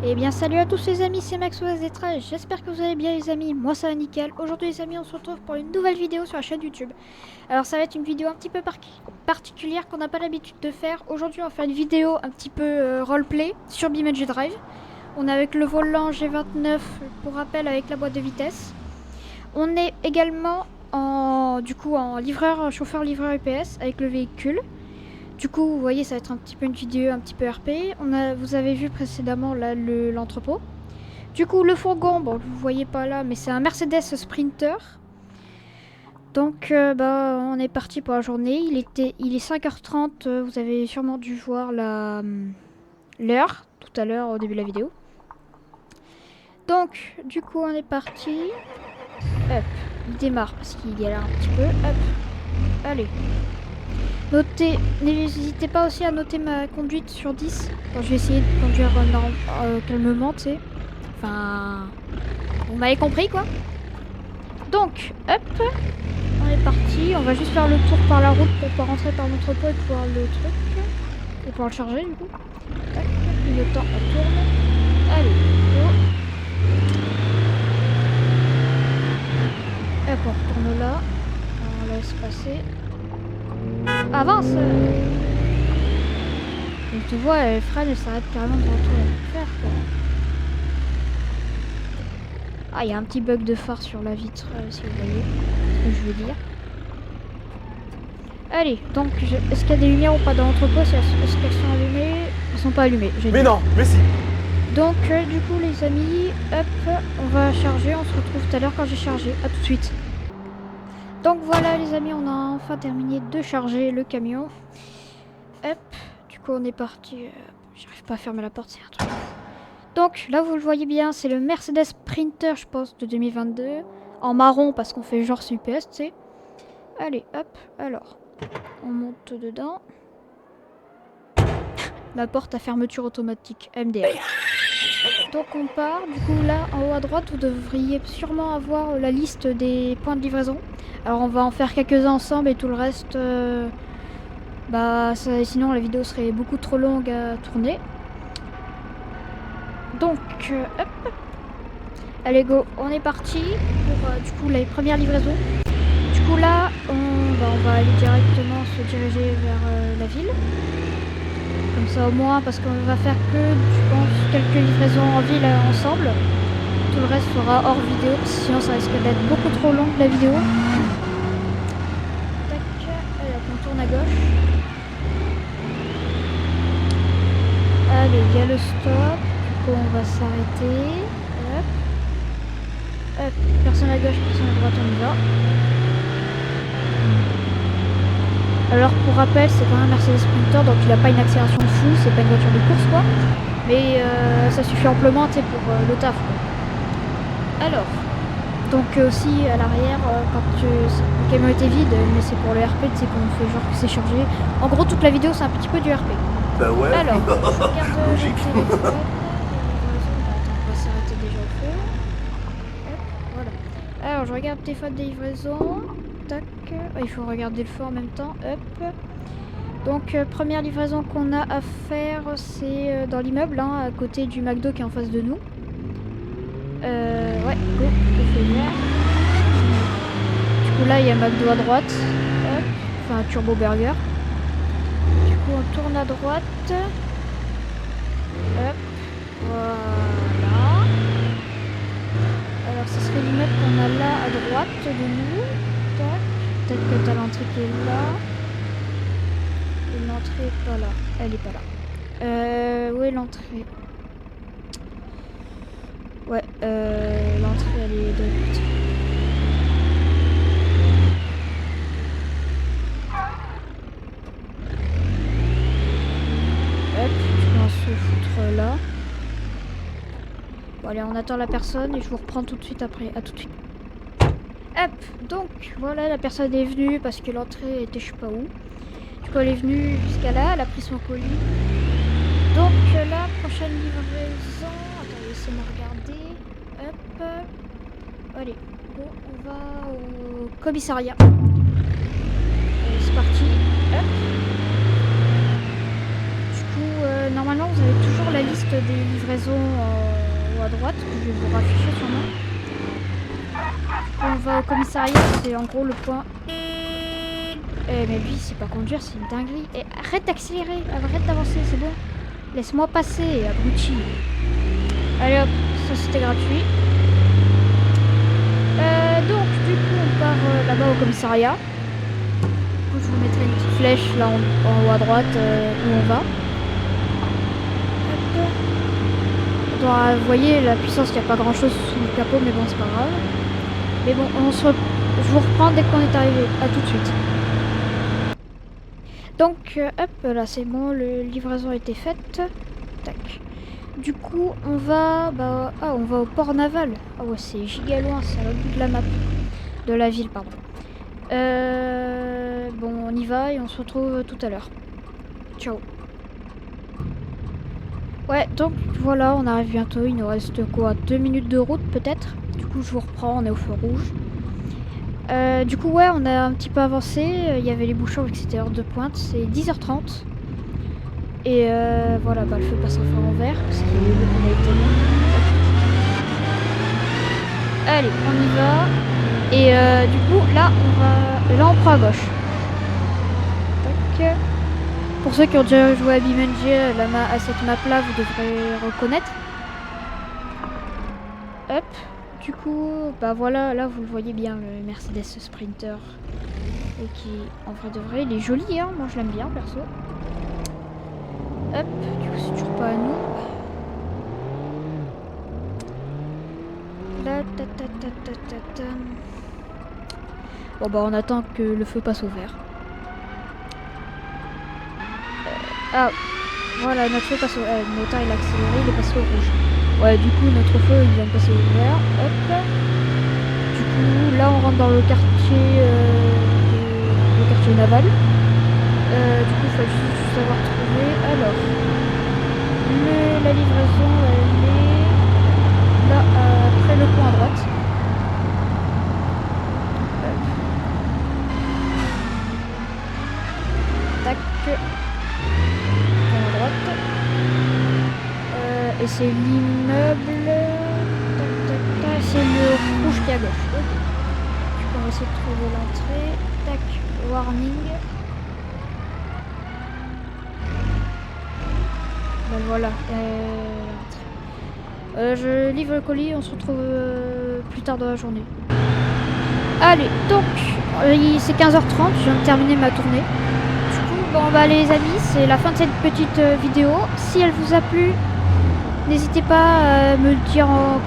Eh bien salut à tous les amis, c'est Max OSD13, j'espère que vous allez bien les amis, moi ça va nickel. Aujourd'hui les amis on se retrouve pour une nouvelle vidéo sur la chaîne YouTube. Alors ça va être une vidéo un petit peu particulière qu'on n'a pas l'habitude de faire. Aujourd'hui on va faire une vidéo un petit peu roleplay sur BeamNG Drive. On est avec le volant G29 pour rappel avec la boîte de vitesse. On est également en livreur, chauffeur-livreur UPS avec le véhicule. Du coup, vous voyez, ça va être un petit peu une vidéo un petit peu RP. Vous avez vu précédemment là l'entrepôt. Du coup, le fourgon, bon, vous voyez pas là, mais c'est un Mercedes Sprinter. Donc, on est parti pour la journée. Il est 5h30. Vous avez sûrement dû voir l'heure tout à l'heure au début de la vidéo. Donc, du coup, on est parti. Hop, il démarre parce qu'il galère un petit peu. Hop, allez. Notez, n'hésitez pas aussi à noter ma conduite sur 10. Quand je vais essayer de conduire calmement, tu sais. Enfin, vous m'avez compris quoi. Donc, hop, on est parti. On va juste faire le tour par la route pour pas rentrer par l'entrepôt et pouvoir le truc. Et pouvoir le charger du coup. Tac, le temps, on tourne. Allez, go. Hop, on retourne là. On laisse passer. Avance! Et tu vois, elle freine, elle s'arrête carrément devant toi. Faire quoi. Ah, il y a un petit bug de phare sur la vitre, si vous voyez ce que je veux dire. Allez, donc, est-ce qu'il y a des lumières ou pas dans l'entrepôt? Est-ce qu'elles sont allumées? Elles sont pas allumées. Mais non, mais si. Donc, du coup, les amis, hop, on va charger. On se retrouve tout à l'heure quand j'ai chargé. A tout de suite. Donc voilà, les amis, on a enfin terminé de charger le camion. Hop, du coup, on est parti. J'arrive pas à fermer la porte, c'est un truc. Donc là vous le voyez bien, c'est le Mercedes Sprinter je pense de 2022. En marron parce qu'on fait genre UPS, tu sais. Allez hop, alors. On monte dedans. La porte à fermeture automatique, MDR. Donc on part, du coup là en haut à droite vous devriez sûrement avoir la liste des points de livraison. Alors on va en faire quelques-uns ensemble et tout le reste, sinon la vidéo serait beaucoup trop longue à tourner. Donc, hop. Allez, go. On est parti pour, du coup, les premières livraisons. Du coup, là, on va aller directement se diriger vers la ville. Comme ça, au moins, parce qu'on va faire que, je pense, quelques livraisons en ville ensemble. Tout le reste sera hors vidéo, sinon ça risque d'être beaucoup trop long la vidéo. Tac. Allez, on tourne à gauche. Allez, il y a le stop. On va s'arrêter. Hop. Hop. Personne à gauche, personne à droite, on y va. Alors pour rappel, c'est quand même un Mercedes Sprinter, donc il n'a pas une accélération de fou, c'est pas une voiture de course quoi. Mais ça suffit amplement pour le taf quoi. Alors, donc aussi à l'arrière, quand le camion était vide, mais c'est pour le RP, tu sais qu'on fait genre que c'est chargé. En gros toute la vidéo c'est un petit peu du RP. Bah ouais. Alors, je regarde Logique. le téléphone. Alors je regarde tes fautes de livraison. Tac. Il faut regarder le feu en même temps. Hop. Donc première livraison qu'on a à faire, c'est dans l'immeuble, à côté du McDo qui est en face de nous. Ouais, go. Du coup là il y a McDo à droite. Hop. Enfin Turbo Burger. Du coup on tourne à droite. Hop. Voilà. Alors ce serait l'immeuble qu'on a là à droite de nous. Tac. Peut-être que t'as l'entrée qui est là. Et l'entrée est pas là. Elle est pas là. Où est l'entrée? Ouais, l'entrée elle est de l'autre côté. Hop, je vais se foutre là. Bon allez, on attend la personne et je vous reprends tout de suite après. À tout de suite. Hop, donc voilà, la personne est venue parce que l'entrée était je sais pas où. Du coup elle est venue jusqu'à là, elle a pris son colis. Donc la prochaine livraison, attendez, laissez-moi regarder. Hop, allez, bon, on va au commissariat. Allez, c'est parti. Hop. Du coup, normalement vous avez toujours la liste des livraisons en haut à droite, que je vais vous rafficher sûrement. On va au commissariat, c'est en gros le point. Eh mais lui, c'est pas conduire, c'est une dinguerie. Et arrête d'accélérer, arrête d'avancer, c'est bon. Laisse-moi passer, abruti. Allez hop, ça c'était gratuit. Donc du coup on part là-bas au commissariat. Du coup, je vous mettrai une petite flèche là en haut à droite où on va. Hop. Vous voyez la puissance, il n'y a pas grand chose sous le capot, mais bon c'est pas grave. Mais bon, je vous reprends dès qu'on est arrivé. À tout de suite. Donc hop, là c'est bon, la livraison a été faite. Tac. Du coup, on va au port naval. Ah ouais, c'est giga loin, c'est à l'autre bout de la map. De la ville, pardon. Bon, on y va et on se retrouve tout à l'heure. Ciao. Ouais, donc voilà, on arrive bientôt. Il nous reste quoi, 2 minutes de route peut-être. Du coup, je vous reprends, on est au feu rouge. Du coup, ouais, on a un petit peu avancé. Il y avait les bouchons, etc. heure de pointe. C'est 10h30. Et voilà, le feu passe enfin en vert parce qu'on a été long. Allez, on y va. Et du coup, là, on prend à gauche. Tac. Pour ceux qui ont déjà joué à BeamNG, à cette map-là, vous devrez reconnaître. Hop. Du coup, voilà, là, vous le voyez bien, le Mercedes Sprinter. Et qui, en vrai de vrai, il est joli, hein. Moi, je l'aime bien, perso. Hop, du coup c'est toujours pas à nous. Là, Bon on attend que le feu passe au vert. Voilà, notre feu passe au vert. Le moteur il a accéléré, il est passé au rouge. Ouais, du coup notre feu il vient de passer au vert. Hop. Du coup là on rentre dans le quartier naval. Du coup il faut juste savoir trouver. Alors. La livraison elle est là après le pont à droite. Tac. Pont à droite. Et c'est l'immeuble. C'est le rouge qui est à gauche. Okay. Du coup on va essayer de trouver l'entrée. Tac. Warning. Ben voilà. Je livre le colis, on se retrouve plus tard dans la journée. Allez, donc, c'est 15h30, je viens de terminer ma tournée. Du coup, les amis, c'est la fin de cette petite vidéo. Si elle vous a plu, n'hésitez pas à me le dire en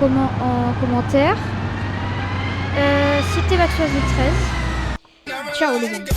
commentaire. C'était Maxwell 13. Ciao les amis.